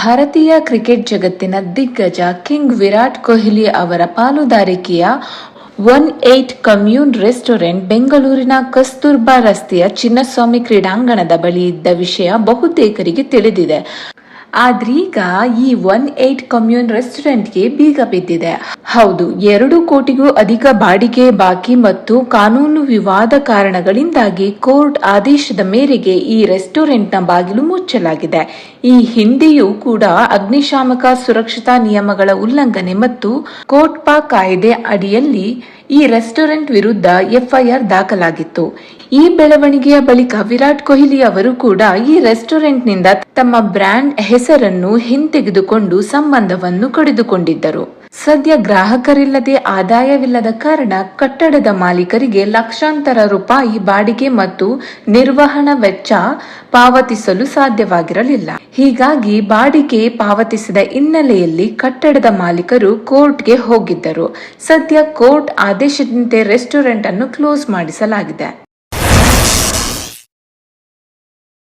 ಭಾರತೀಯ ಕ್ರಿಕೆಟ್ ಜಗತ್ತಿನ ದಿಗ್ಗಜ ಕಿಂಗ್ ವಿರಾಟ್ ಕೊಹ್ಲಿ ಅವರ ಪಾಲುದಾರಿಕೆಯ 18 ಕಮ್ಯೂನ್ ರೆಸ್ಟೋರೆಂಟ್ ಬೆಂಗಳೂರಿನ ಕಸ್ತೂರ್ಬಾ ರಸ್ತೆಯ ಚಿನ್ನಸ್ವಾಮಿ ಕ್ರೀಡಾಂಗಣದ ಬಳಿ ಇದ್ದ ವಿಷಯ ಬಹುತೇಕರಿಗೆ ತಿಳಿದಿದೆ. ಆದ್ರೀಗ ಈ 18 ಕಮ್ಯೂನ್ ರೆಸ್ಟೋರೆಂಟ್ಗೆ ಬೀಗ ಬಿದ್ದಿದೆ. ಹೌದು, 2 ಕೋಟಿಗೂ ಅಧಿಕ ಬಾಡಿಗೆ ಬಾಕಿ ಮತ್ತು ಕಾನೂನು ವಿವಾದ ಕಾರಣಗಳಿಂದಾಗಿ ಕೋರ್ಟ್ ಆದೇಶದ ಮೇರೆಗೆ ಈ ರೆಸ್ಟೋರೆಂಟ್ನ ಬಾಗಿಲು ಮುಚ್ಚಲಾಗಿದೆ. ಈ ಹಿಂದೆಯೂ ಕೂಡ ಅಗ್ನಿಶಾಮಕ ಸುರಕ್ಷತಾ ನಿಯಮಗಳ ಉಲ್ಲಂಘನೆ ಮತ್ತು ಕೋಟ್ಪಾ ಕಾಯ್ದೆ ಅಡಿಯಲ್ಲಿ ಈ ರೆಸ್ಟೋರೆಂಟ್ ವಿರುದ್ಧ ಎಫ್ಐಆರ್ ದಾಖಲಾಗಿತ್ತು. ಈ ಬೆಳವಣಿಗೆಯ ಬಳಿಕ ವಿರಾಟ್ ಕೊಹ್ಲಿ ಅವರು ಕೂಡ ಈ ರೆಸ್ಟೋರೆಂಟ್ನಿಂದ ತಮ್ಮ ಬ್ರ್ಯಾಂಡ್ ಹೆಸರನ್ನು ಹಿಂತೆಗೆದುಕೊಂಡು ಸಂಬಂಧವನ್ನು ಕಡಿದುಕೊಂಡಿದ್ದರು. ಸದ್ಯ ಗ್ರಾಹಕರಿಲ್ಲದೆ ಆದಾಯವಿಲ್ಲದ ಕಾರಣ ಕಟ್ಟಡದ ಮಾಲೀಕರಿಗೆ ಲಕ್ಷಾಂತರ ರೂಪಾಯಿ ಬಾಡಿಗೆ ಮತ್ತು ನಿರ್ವಹಣಾ ವೆಚ್ಚ ಪಾವತಿಸಲು ಸಾಧ್ಯವಾಗಿರಲಿಲ್ಲ. ಹೀಗಾಗಿ ಬಾಡಿಗೆ ಪಾವತಿಸಿದ ಹಿನ್ನೆಲೆಯಲ್ಲಿ ಕಟ್ಟಡದ ಮಾಲೀಕರು ಕೋರ್ಟ್ಗೆ ಹೋಗಿದ್ದರು. ಸದ್ಯ ಕೋರ್ಟ್ ಆದೇಶದಂತೆ ರೆಸ್ಟೋರೆಂಟ್ ಅನ್ನು ಕ್ಲೋಸ್ ಮಾಡಿಸಲಾಗಿದೆ.